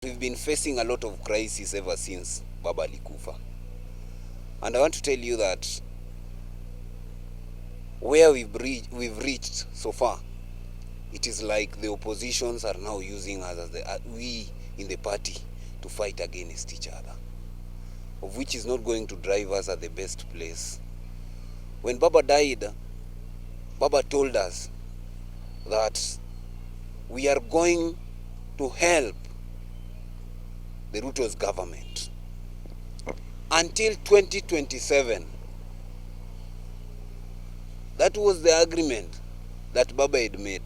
We've been facing a lot of crises ever since Baba alikufa. And I want to tell you that where we've reached so far, it is like the oppositions are now using us as we in the party to fight against each other, of which is not going to drive us at the best place. When Baba died, Baba told us that we are going to help the Ruto's government until 2027. That was the agreement that Baba had made.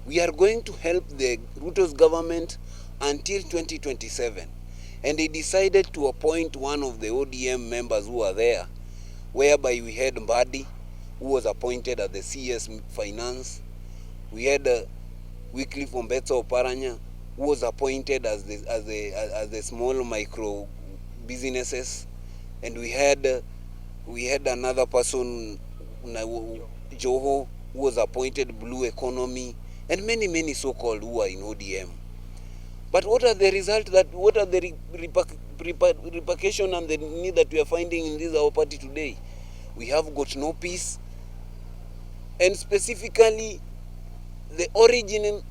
We are going to help the Ruto's government until 2027. And he decided to appoint one of the ODM members who are there, whereby we had Mbadi, who was appointed as the CS Finance. We had Wycliffe Ombetsa Oparanya, who was appointed as the small micro businesses, and we had another person, Joho, who was appointed blue economy, and many so-called who are in ODM. But what are the result what are the repercussion and the need that we are finding in this our party today? We have got no peace, and specifically the origin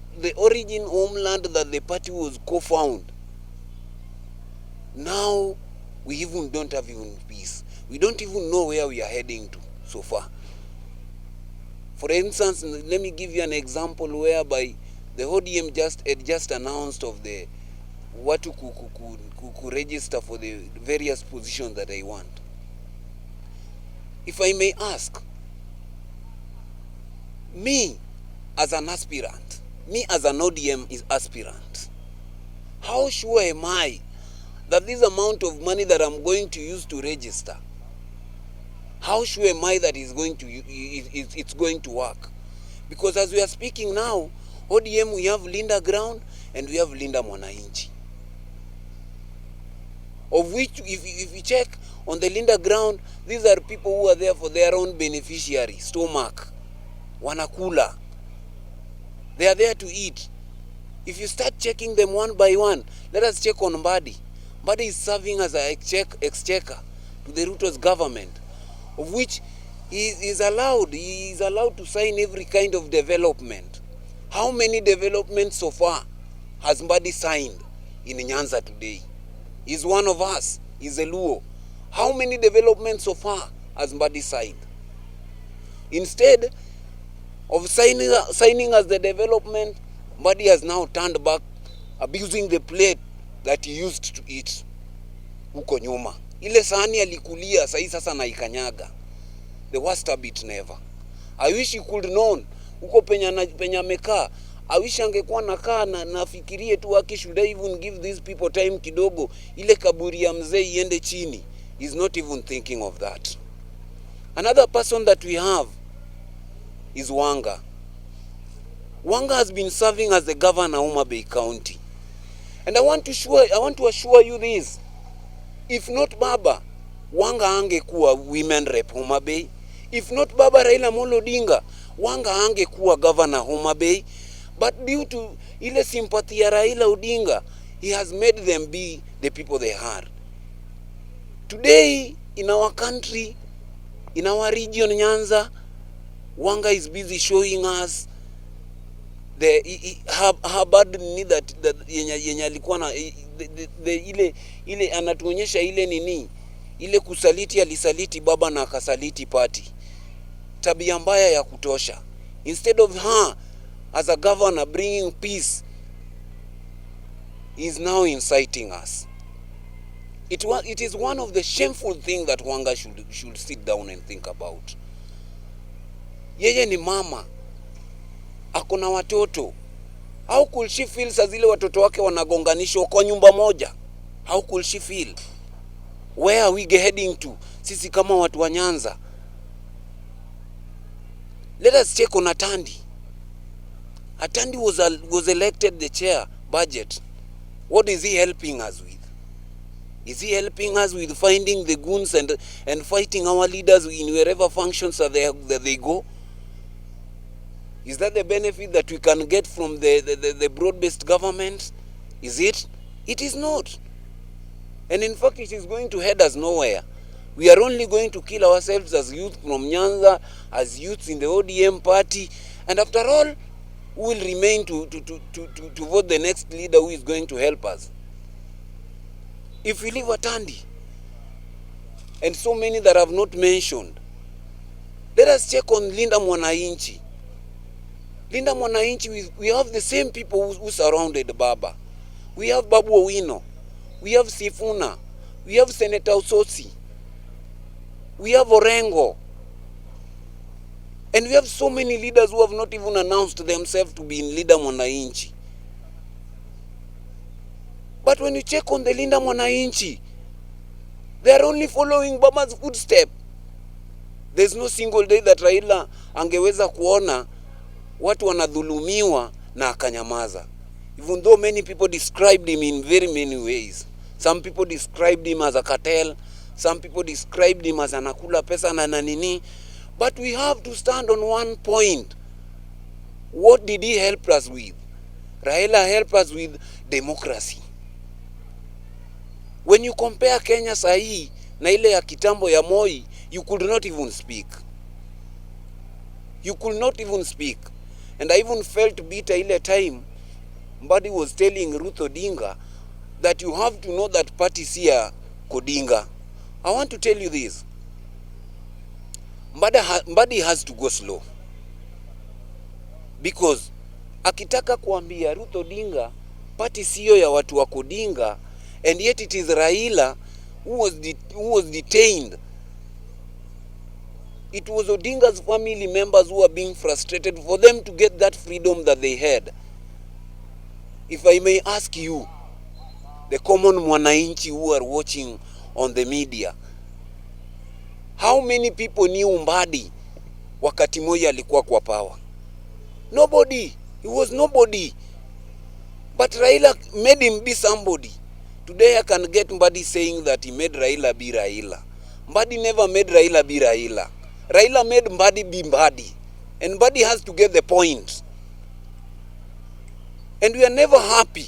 homeland that the party was co-found. Now we even don't have even peace. We don't even know where we are heading to so far. For instance, let me give you an example whereby the ODM just announced of the what to register for the various positions that they want. If I may ask, me as an aspirant, me as an ODM is aspirant, how sure am I that this amount of money that I'm going to use to register, how sure am I that it's going to work? Because as we are speaking now, ODM, we have Linda Ground and we have Linda Mwananchi, of which if you check on the Linda Ground, these are people who are there for their own beneficiary stomach, wanakula. They are there to eat. If you start checking them one by one, let us check on Mbadi. Mbadi is serving as an exchequer to the Ruto's government, of which he is allowed to sign every kind of development. How many developments so far has Mbadi signed in Nyanza today? He's one of us. He's a Luo. How many developments so far has Mbadi signed? Instead of signing as the development, Mbadi has now turned back, abusing the plate that he used to eat huko nyuma. Ile sahani alikulia sasa na ikanyaga. The worst habit never. I wish he could known huko penya amekaa. I wish angekuwa nakaa na nafikirie tu wake, should I even give these people time kidogo ile kaburi ya mzee iende chini. He's not even thinking of that. Another person that we have is Wanga. Wanga has been serving as the governor of Homa Bay County. And I want to assure you this. If not Baba, Wanga angekuwa women rep Homa Bay. If not Baba Raila Amolo Odinga, Wanga angekuwa governor Homa Bay. But due to ile sympathy ya Raila Odinga, he has made them be the people they are. Today, in our country, in our region Nyanza, Wanga is busy showing us her bad need that yenye alikuwa na ile anatuonyesha ile nini, ile kusaliti, alisaliti Baba na akasaliti party. Tabia mbaya ya kutosha. Instead of her as a governor bringing peace, is now inciting us. It is one of the shameful things that Wanga should sit down and think about. Yeye ni mama, akona watoto. How could she feel saa zile watoto wake wanagonganishwa kwa nyumba moja? How could she feel? Where are we heading to? Sisi kama watu wa Nyanza. Let us check on Atandi. Atandi was elected the chair budget. What is he helping us with? Is he helping us with finding the goons and fighting our leaders in wherever functions that they go? Is that the benefit that we can get from the broad-based government? Is it? It is not. And in fact, it is going to head us nowhere. We are only going to kill ourselves as youth from Nyanza, as youths in the ODM party. And after all, we will remain to vote the next leader who is going to help us. If we leave Atandi, and so many that I have not mentioned, let us check on Linda Mwananchi. Linda Mwananchi, we have the same people who surrounded Baba. We have Babu Owino. We have Sifuna. We have Senator Usosi. We have Orengo. And we have so many leaders who have not even announced themselves to be in Linda Mwananchi. But when you check on the Linda Mwananchi, they are only following Baba's footstep. There's no single day that Raila angeweza kuona watu wanadhulumiwa na akanyamaza. Even though many people described him in very many ways. Some people described him as a cartel. Some people described him as anakula pesa na nini. But we have to stand on one point. What did he help us with? Raila helped us with democracy. When you compare Kenya sahi na ile ya kitambo ya Moi, you could not even speak. You could not even speak. And I even felt bitter ile time Mbadi was telling Ruth Odinga that you have to know that party siya Kodinga. I want to tell you this. Mbadi has to go slow. Because akitaka kuambia Ruth Odinga party siyo ya watu wa Kodinga, and yet it is Raila who was detained. It was Odinga's family members who were being frustrated for them to get that freedom that they had. If I may ask you, the common mwananchi who are watching on the media, how many people knew Mbadi wakati Moi alikuwa kwa power? Nobody. He was nobody. But Raila made him be somebody. Today I can get Mbadi saying that he made Raila be Raila. Mbadi never made Raila be Raila. Raila made Mbadi be Mbadi. And Mbadi has to get the point. And we are never happy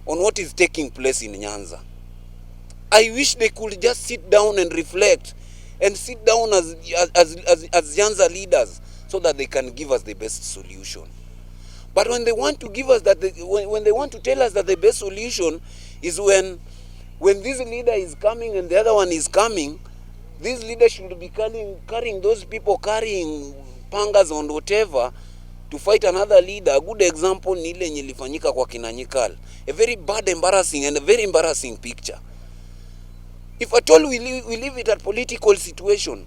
on what is taking place in Nyanza. I wish they could just sit down and reflect and sit down as Nyanza leaders so that they can give us the best solution. But when they want to give us that, when they want to tell us that the best solution is when this leader is coming and the other one is coming, this leader should be carrying those people carrying pangas and whatever to fight another leader. A good example ni ile ilifanyika kwa Kinanyikal. A very bad, embarrassing and a very embarrassing picture. If at all we leave it at political situation,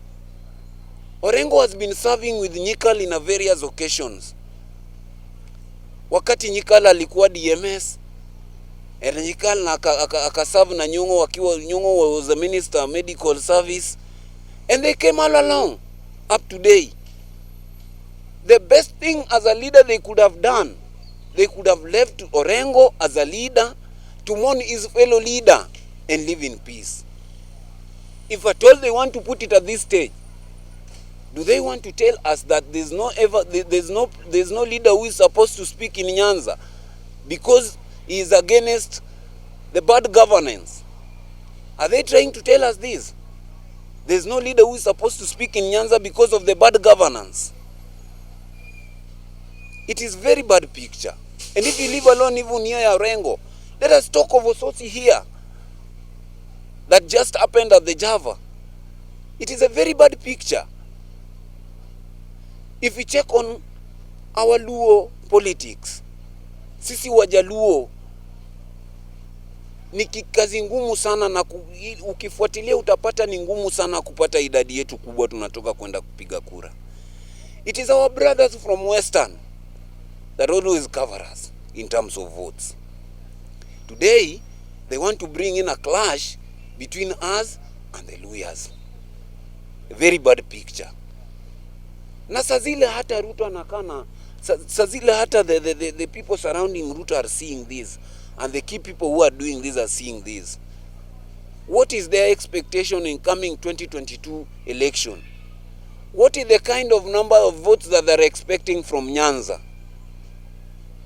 Orengo has been serving with Nyikal in various occasions. Wakati Nyikal alikuwa DMS, and Nyikal akaserve na Nyong'o wakiwa Nyong'o was the Minister of Medical Service, and they came all along up to date. The best thing as a leader they could have done, they could have left Orengo as a leader to mourn his fellow leader and live in peace. If at all they want to put it at this stage, do they want to tell us that there's no leader who is supposed to speak in Nyanza because he is against the bad governance? Are they trying to tell us this? There's no leader who is supposed to speak in Nyanza because of the bad governance. It is very bad picture. And if you leave alone even here Orengo, let us talk of Usosi here that just happened at the Java. It is a very bad picture. If we check on our Luo politics, sisi Wajaluo ni kazi ngumu sana, na ukifuatilia utapata ni ngumu sana kupata idadi yetu kubwa tunatoka kwenda kupiga kura. It is our brothers from Western that always cover us in terms of votes. Today, they want to bring in a clash between us and the Luyas. A very bad picture. Na sazile hata Ruto anakana, sazile hata the people surrounding Ruto are seeing this, and the key people who are doing this are seeing this. What is their expectation in coming 2022 election? What is the kind of number of votes that they're expecting from Nyanza?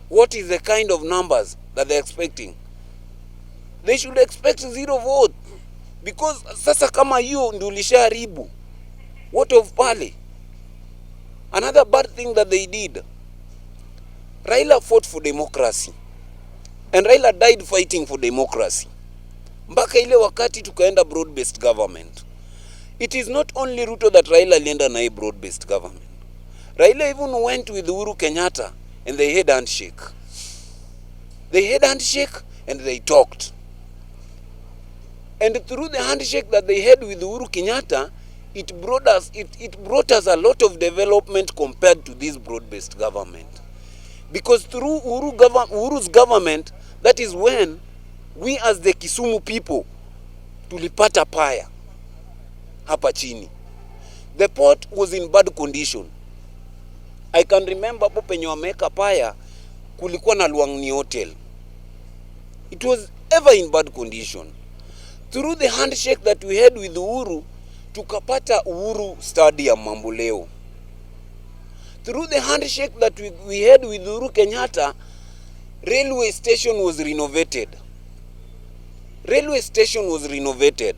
What is the kind of numbers that they're expecting? they should expect 0 vote. Because sasa kama hiyo ndio ulishaharibu, what of pale? Another bad thing that they did, Raila fought for democracy. And Raila died fighting for democracy. Mpaka ile wakati tukaenda broad-based government. It is not only Ruto that Raila alienda na broad-based government. Raila even went with Uhuru Kenyatta and they had handshake. They had handshake and they talked. And through the handshake that they had with Uhuru Kenyatta, it brought us a lot of development compared to this broad-based government. Because through Uhuru's government, that is when we as the Kisumu people tulipata paya hapa chini. The port was in bad condition. I can remember hapo penye wameka paya kulikuwa na Luangni Hotel. It was ever in bad condition. Through the handshake that we had with Uhuru, tukapata Uhuru Stadium Mamboleo. Through the handshake that we had with Uhuru Kenyatta, railway station was renovated. Railway station was renovated.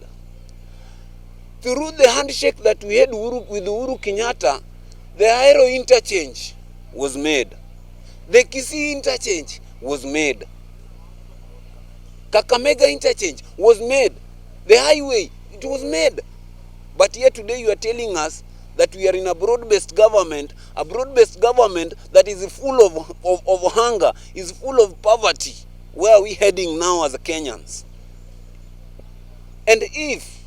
Through the handshake that we had with Uhuru Kenyatta, the Aero interchange was made. The Kisii interchange was made. Kakamega interchange was made. The highway, it was made. But yet today you are telling us that we are in a broad-based government that is full of hunger, is full of poverty. Where are we heading now as Kenyans? And if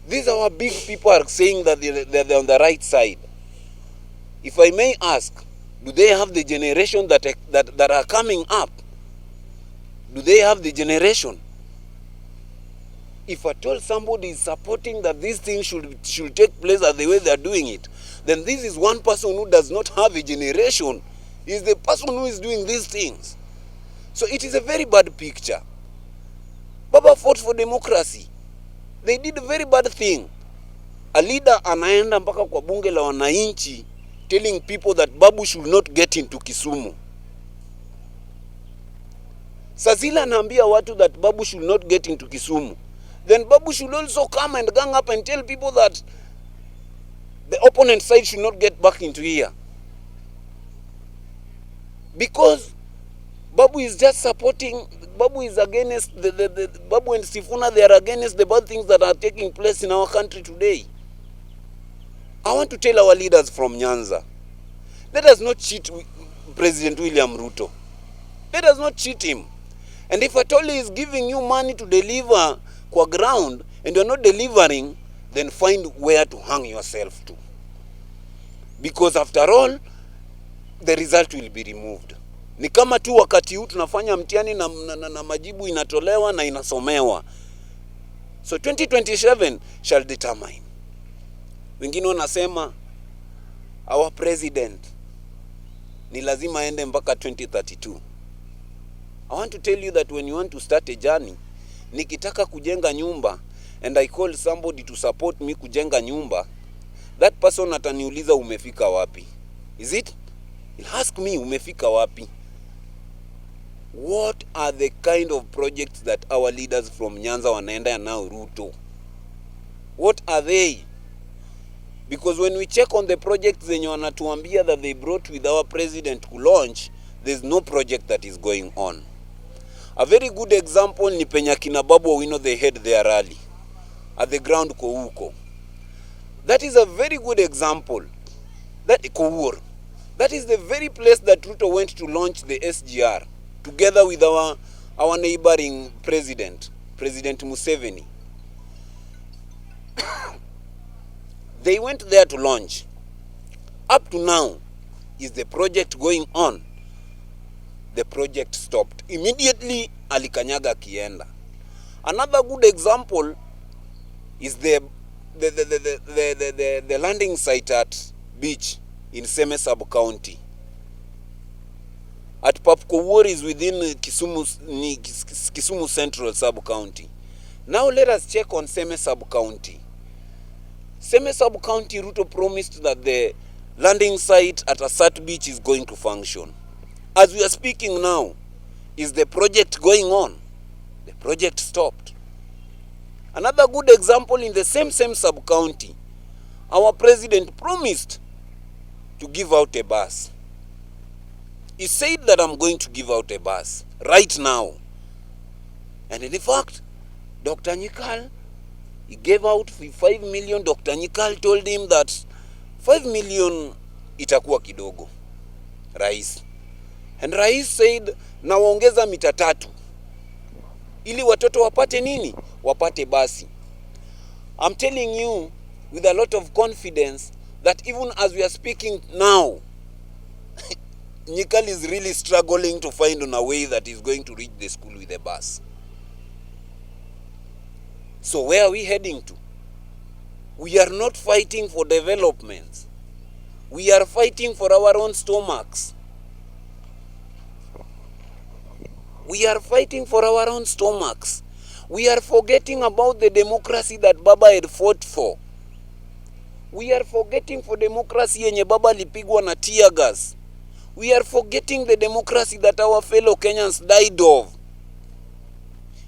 these our big people are saying that they're on the right side, if I may ask, do they have the generation that are coming up? Do they have the generation? If at all somebody is supporting that these things should take place as the way they are doing it, then this is one person who does not have a generation. Is the person who is doing these things. So it is a very bad picture. Baba fought for democracy. They did a very bad thing. A leader anaenda mpaka kwa bunge la wananchi telling people that Babu should not get into Kisumu. Sazila anaambia watu that Babu should not get into Kisumu. Then Babu should also come and gang up and tell people that the opponent side should not get back into here. Because Babu is just supporting, Babu is against, Babu and Sifuna, they are against the bad things that are taking place in our country today. I want to tell our leaders from Nyanza, let us not cheat President William Ruto. Let us not cheat him. And if at all he is giving you money to deliver kwa ground and you're not delivering, then find where to hang yourself to. Because after all, the result will be removed. Ni kama tu wakati huu tunafanya mtihani na majibu inatolewa na inasomewa. So 2027 shall determine. Wengine wanasema our president ni lazima ende mpaka 2032. I want to tell you that when you want to start a journey, nikitaka kujenga nyumba and I call somebody to support me kujenga nyumba, that person ataniuliza umefika wapi. Is it? He'll ask me umefika wapi. What are the kind of projects that our leaders from Nyanza wanaenda now Ruto? What are they? Because when we check on the projects zenye wanatuambia that they brought with our president to launch, there's no project that is going on. A very good example ni penye kina Babu Owino they had their rally at the ground Kouko. That is a very good example. That Kouur. That is the very place that Ruto went to launch the SGR together with our neighboring President Museveni. They went there to launch. Up to now, is the project going on? The project stopped. Immediately, alikanyaga kienda. Another good example is the landing site at beach in Seme sub-county. At Papkowori is within Kisumu Central sub-county. Now let us check on Seme sub-county. Seme sub-county, Ruto promised that the landing site at Asat Beach is going to function. As we are speaking now, is the project going on? The project stopped. Another good example, in the same sub-county, our president promised to give out a bus. He said that I'm going to give out a bus right now. And in fact, Dr. Nyikal, he gave out 5 million. Dr. Nyikal told him that 5 million itakuwa kidogo, Rais. And Rais said, nawaongeza mita 3. Ili watoto wapate nini? Wapate basi. I'm telling you with a lot of confidence that even as we are speaking now, Nyikal is really struggling to find on a way that is going to reach the school with a bus. So where are we heading to? We are not fighting for development. We are fighting for our own stomachs. We are fighting for our own stomachs. We are forgetting about the democracy that Baba had fought for. We are forgetting for democracy yenye Baba lipigwa na tear gas. We are forgetting the democracy that our fellow Kenyans died of.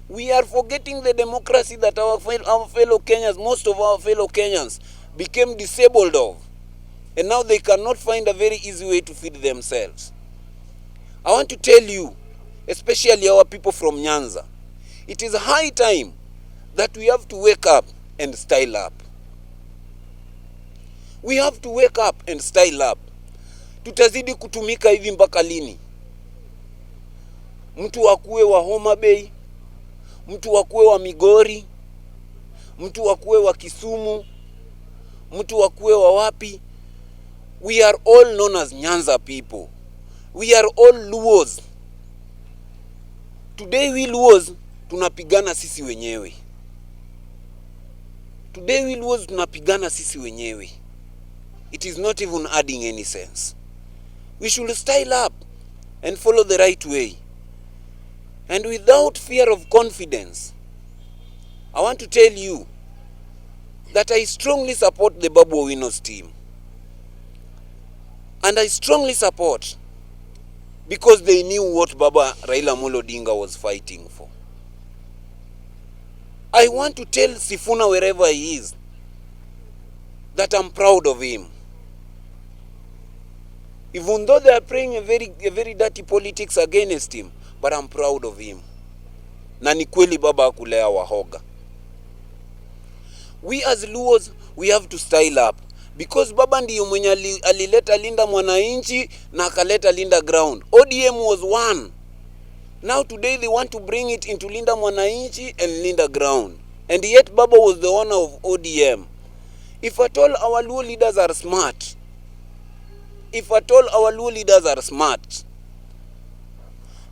We are forgetting the democracy that our fellow Kenyans, most of our fellow Kenyans, became disabled of. And now they cannot find a very easy way to feed themselves. I want to tell you, especially our people from Nyanza, it is high time that we have to wake up and style up. We have to wake up and style up. Tutazidi kutumika hivi mpaka lini? Mtu akuwe wa Homa Bay, mtu akuwe wa Migori, mtu akuwe wa Kisumu, mtu akuwe wa wapi? We are all known as Nyanza people. We are all Luos. Today we Luos tunapigana sisi wenyewe. Today we Luos tunapigana sisi wenyewe. It is not even adding any sense. We should style up and follow the right way. And without fear of confidence, I want to tell you that I strongly support the Babu Owino's team. And I strongly support because they knew what Baba Raila Amolo Odinga was fighting for. I want to tell Sifuna, wherever he is, that I'm proud of him. Even though they are playing a very dirty politics against him, but I'm proud of him. Na ni kweli Baba kulea wahoga. We as Luos, we have to style up. Because Baba ndiyo mwenye alileta Linda Mwananchi na akaleta Linda Ground. ODM was one. Now today they want to bring it into Linda Mwananchi and Linda Ground. And yet Baba was the owner of ODM. If at all our Luo leaders are smart,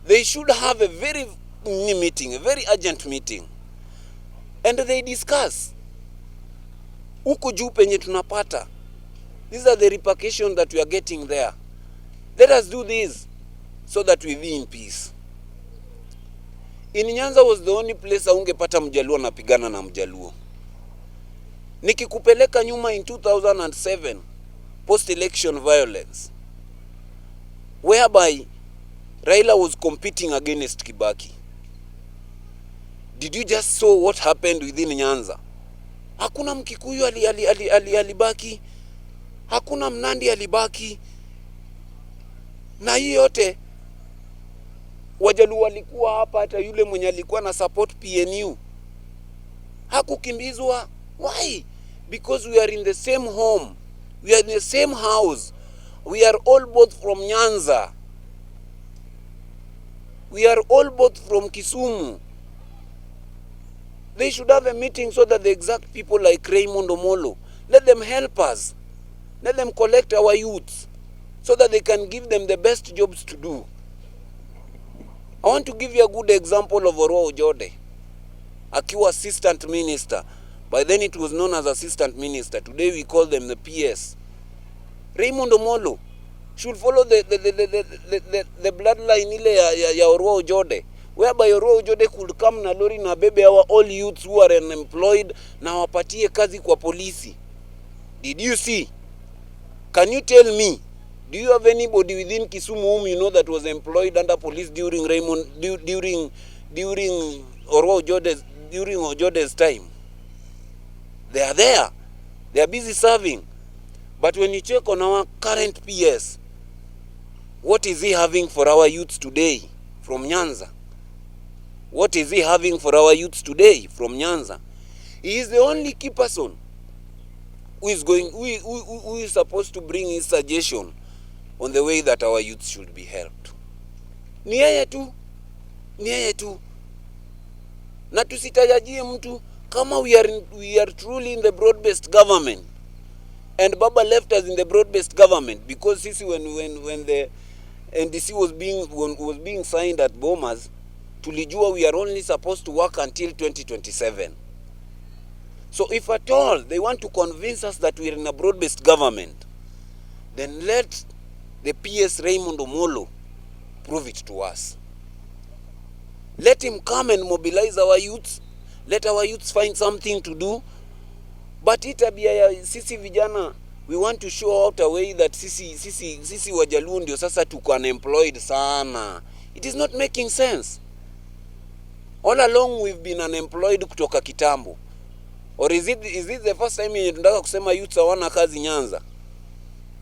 they should have a very urgent meeting. And they discuss. Huku juu penye tunapata. These are the repercussions that we are getting there. Let us do this so that we be in peace. In Nyanza was the only place ungepata Mjaluo napigana na Mjaluo. Nikikupeleka nyuma in 2007, post-election violence, whereby Raila was competing against Kibaki. Did you just saw what happened within Nyanza? Hakuna Mkikuyu alibaki. Hakuna Mnandi alibaki. Na hii yote Wajaluo walikuwa hapa, hata yule mwenye alikuwa na support PNU hakukimbizwa. Why? Because we are in the same home. We are in the same house. We are all both from Nyanza. We are all both from Kisumu. They should have a meeting so that the exact people like Raymond Omolo, let them help us. Let them collect our youths so that they can give them the best jobs to do. I want to give you a good example of Orwa Ojode. Akiwa assistant minister. By then it was known as assistant minister. Today we call them the PS. Raymond Omolo should follow the bloodline ile ya Orwa Ojode, whereby Orwa Ojode could come na lori na bebe our all youths who are unemployed na wapatie kazi kwa polisi. Did you see? Can you tell me, do you have anybody within Kisumu whom you know that was employed under police during during Ojode's time. They are there. They are busy serving. But when you check on our current PS, what is he having for our youths today from Nyanza? What is he having for our youths today from Nyanza? He is the only key person who is supposed to bring his suggestion on the way that our youth should be helped. Ni yeye tu. Na tusitajajie mtu kama we are truly in the broad-based government. And Baba left us in the broad-based government because sisi when the NDC was being signed at Bomas, tulijua we are only supposed to work until 2027. So if at all they want to convince us that we are in a broad-based government, then let the PS Raymond Omolo prove it to us. Let him come and mobilize our youths. Let our youths find something to do. But itabia ya sisi vijana, we want to show out a way that sisi Wajaluo ndio sasa tuko unemployed sana. It is not making sense. All along we've been unemployed kutoka kitambo. Or is it the first time yenye tunataka kusema youths hawana kazi Nyanza?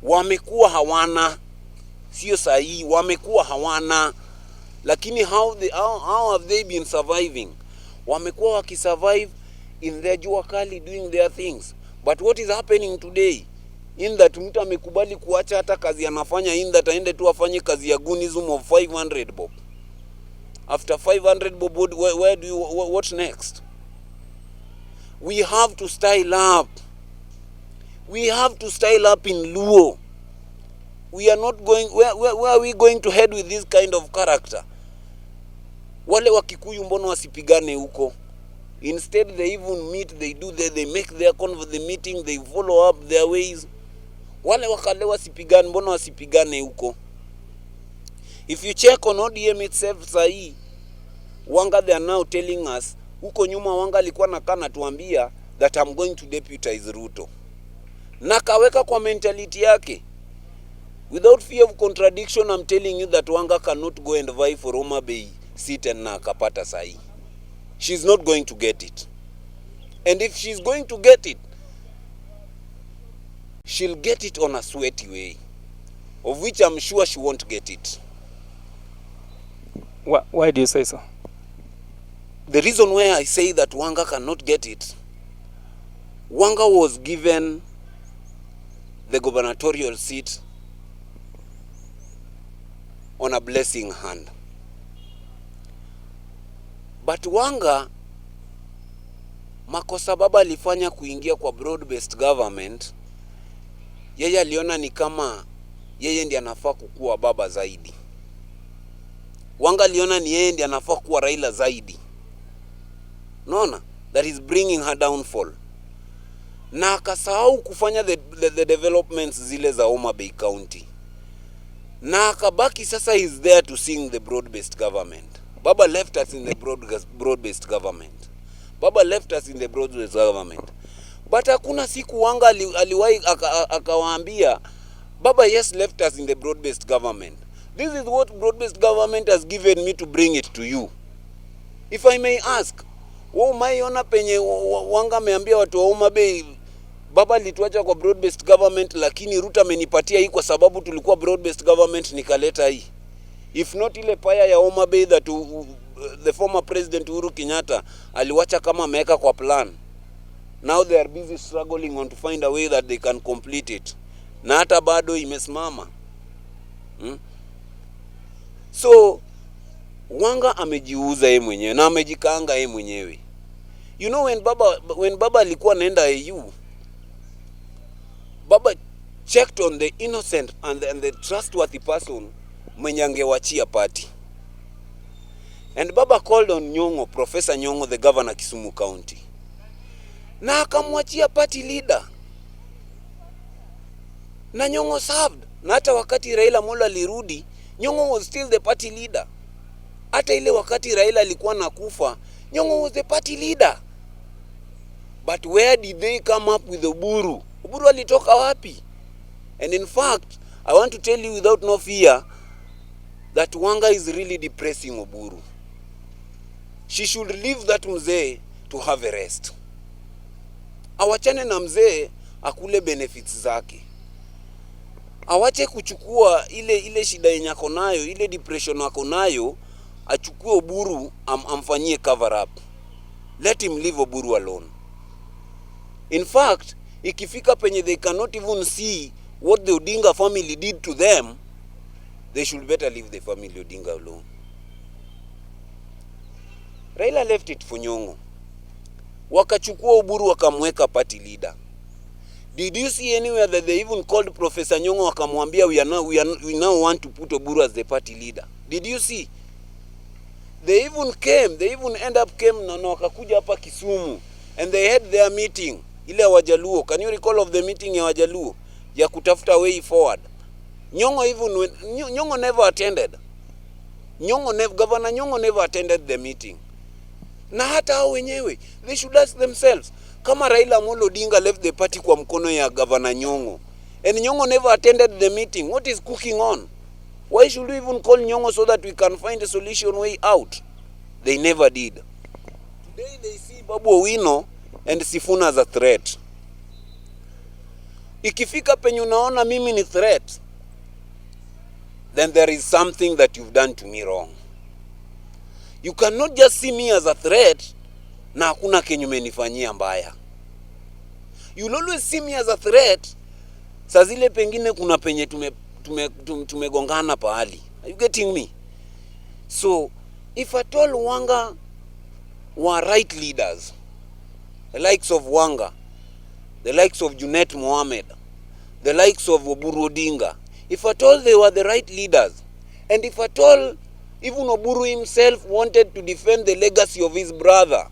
Wamekuwa hawana. Sio sahihi, wamekuwa hawana. Lakini how have they been surviving? Wamekuwa wakisurvive in their jua kali doing their things. But what is happening today? In that mtu amekubali kuacha hata kazi anafanya, in that aende tu afanye kazi ya gunism of 500 bob. After 500 bob, what next? We have to style up. We have to style up in Luo. We are not going, where are we going to head with this kind of character? Wale wa Kikuyu mbona wasipigane huko? Instead they even meet, they make the meeting, they follow up their ways. Wale wakale wasipigane mbona wasipigane huko? If you check on ODM itself sahi, Wanga they are now telling us, huko nyuma Wanga alikuwa nakana tuambia that I'm going to deputize Ruto. Na kaweka kwa mentality yake. Without fear of contradiction, I'm telling you that Wanga cannot go and vie for Homa Bay seat and na akapata sahi. She's not going to get it. And if she's going to get it, she'll get it on a sweaty way, of which I'm sure she won't get it. Why do you say so? The reason why I say that Wanga cannot get it, Wanga was given the gubernatorial seat on a blessing hand. But Wanga, makosa baba alifanya kuingia kwa broad-based government, yeye aliona ni kama yeye ndiye anafaa kukuwa baba zaidi. Wanga aliona ni yeye ndiye anafaa kuwa Raila zaidi. Naona that is bringing her downfall. Na akasahau kufanya the developments zile za Homa Bay County. Na akabaki sasa is there to sing the broad-based government. Baba left us in the broad-based government. Baba left us in the broad-based government. But hakuna siku Wanga aliwahi akawaambia, Baba yes left us in the broad-based government. This is what broad-based government has given me to bring it to you. If I may ask, umaiona penye Wanga ameambia watu wa Homa Bay, Baba alituacha kwa broad-based government lakini Ruto amenipatia hii kwa sababu tulikuwa broad-based government nikaleta hii. If not ile paya ya Homa Bay that the former president Uhuru Kenyatta aliwacha kama ameweka kwa plan. Now they are busy struggling on to find a way that they can complete it. Na hata bado imesimama. So Wanga amejiuza yeye mwenyewe na amejikaanga yeye mwenyewe. You know when Baba alikuwa naenda AU, Baba checked on the innocent and the trustworthy person mwenye angewachia party. And Baba called on Nyong'o, Professor Nyong'o, the governor Kisumu County. Na akamwachia party leader. Na Nyong'o served. Na hata wakati Raila Amolo alirudi, Nyong'o was still the party leader. Hata ile wakati Raila alikuwa nakufa, Nyong'o was the party leader. But where did they come up with Oburu? Oburu alitoka wapi? And in fact, I want to tell you without no fear that Wanga is really depressing Oburu. she should leave that mzee to have a rest. Awachane na mzee akule benefits zake. Awache kuchukua ile shida yenye ako nayo, ile depression ako nayo, achukue Oburu amfanyie cover up. Let him leave Oburu alone. In fact, ikifika penye they cannot even see what the Odinga family did to them, they should better leave the family Odinga alone. Raila left it for Nyong'o. Wakachukua Oburu wakamweka party leader. Did you see anywhere that they even called Professor Nyong'o wakamwambia we now want to put Oburu as the party leader? Did you see? They even end up came na wakakuja hapa Kisumu and they had their meeting ile Wajaluo. Can you recall of the meeting ya Wajaluo ya kutafuta way forward? Nyong'o never attended. Governor Nyong'o never attended the meeting. Na hata hao wenyewe they should ask themselves, kama Raila Amolo Odinga left the party kwa mkono ya Governor Nyong'o and Nyong'o never attended the meeting, what is cooking on? Why should we even call Nyong'o so that we can find a solution way out? They never did. Today they see Babu Owino and Sifuna as a threat. Ikifika penye unaona mimi ni threat, then there is something that you've done to me wrong. You cannot just see me as a threat na hakuna kenye umenifanyia mbaya. You'll always see me as a threat saa zile pengine kuna penye tumegongana pahali. Are you getting me? So if at all Wanga were right leaders, the likes of Wanga, the likes of Junet Mohamed, the likes of Oburu Odinga, if at all they were the right leaders, and if at all even Oburu himself wanted to defend the legacy of his brother,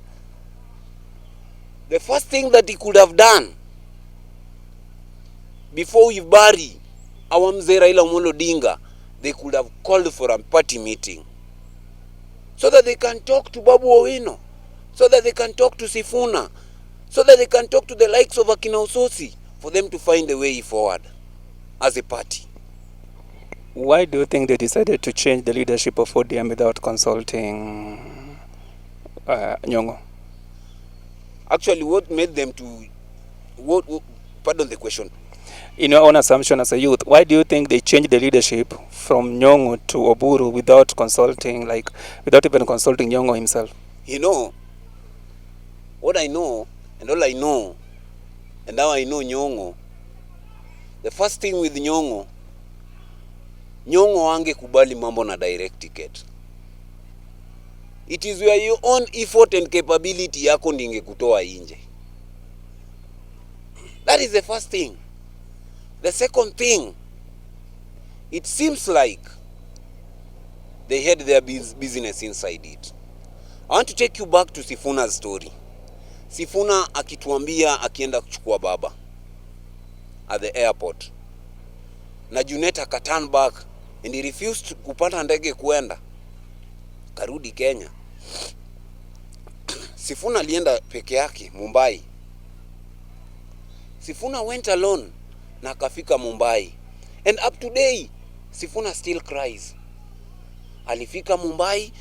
the first thing that he could have done before we bury our mzee Raila Amolo Odinga, they could have called for a party meeting so that they can talk to Babu Owino, so that they can talk to Sifuna, so that they can talk to the likes of Akina Ososi, for them to find a way forward as a party. Why do you think they decided to change the leadership of ODM without consulting Nyong'o? Actually, what made them to... pardon the question. In your own assumption as a youth, why do you think they changed the leadership from Nyong'o to Oburu without even consulting Nyong'o himself? You know, what I know, and all I know, and now I know Nyong'o, the first thing with Nyong'o kubali mambo na direct ticket. It is where your own effort and capability yako ndinge kutoa inje. That is the first thing. The second thing, it seems like they had their business inside it. I want to take you back to Sifuna's story. Sifuna akituambia akienda kuchukua baba at the airport. Na Junet akaturn back and he refused kupanda ndege kuenda. Karudi Kenya. Sifuna alienda peke yake Mumbai. Sifuna went alone na akafika Mumbai. And up to today, Sifuna still cries. Alifika Mumbai,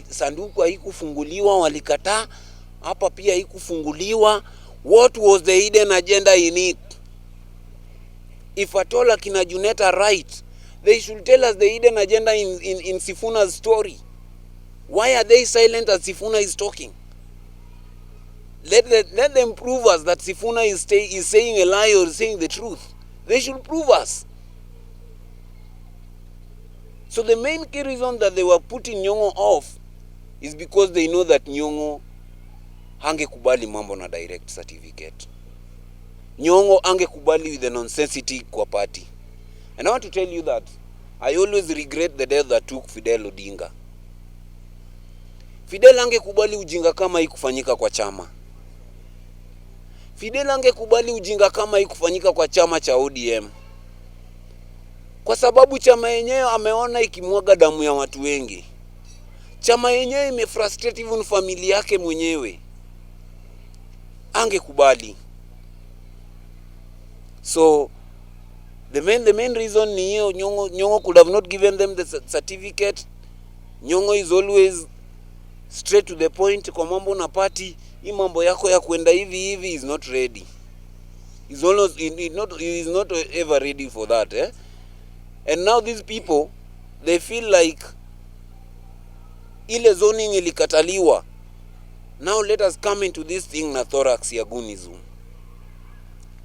sanduku haikufunguliwa, walikataa, hapa pia haikufunguliwa. What was the hidden agenda in it? If at all akina Junet are right, they should tell us the hidden agenda in Sifuna's story. Why are they silent as Sifuna is talking? Let them prove us that Sifuna is saying a lie or saying the truth. They should prove us. So the main key reason that they were putting Nyong'o off is because they know that Nyong'o hangekubali mambo na direct certificate. Nyong'o hangekubali with the nonsensity kwa party. And I want to tell you that I always regret the death that took Fidel Odinga. Fidel hangekubali ujinga kama hii kufanyika kwa chama. Fidel hangekubali ujinga kama hii kufanyika kwa chama cha ODM. Kwa sababu chama yenyewe ameona ikimwaga damu ya watu wengi. Chama yenyewe imefrustrate even familia yake mwenyewe. Hangekubali. So the main reason ni hiyo, Nyong'o could have not given them the certificate. Nyong'o is always straight to the point kwa mambo na party. Hii mambo yako ya kwenda hivi is not ready. He's not ever ready for that, eh? And now these people, they feel like ile zoning ilikataliwa. Now let us come into this thing na thorax ya gunism.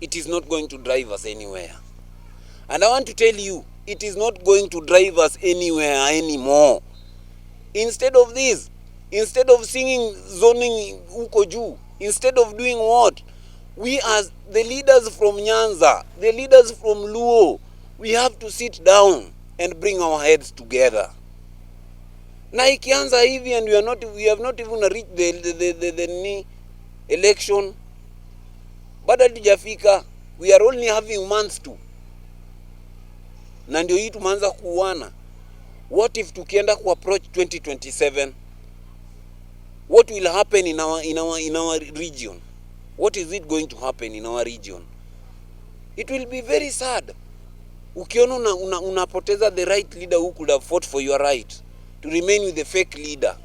It is not going to drive us anywhere. And I want to tell you, it is not going to drive us anywhere anymore. Instead of this, instead of singing zoning huko juu, instead of doing what? We as the leaders from Nyanza, the leaders from Luo, we have to sit down and bring our heads together. Na ikianza hivi and we have not even reached the election. Bado hatujafika. We are only having months to. Na ndio hii tumeanza kuuana. What if tukienda ku approach 2027? What will happen in our region? What is it going to happen in our region? It will be very sad. Ukiona unapoteza the right leader who could have fought for your right to remain with the fake leader.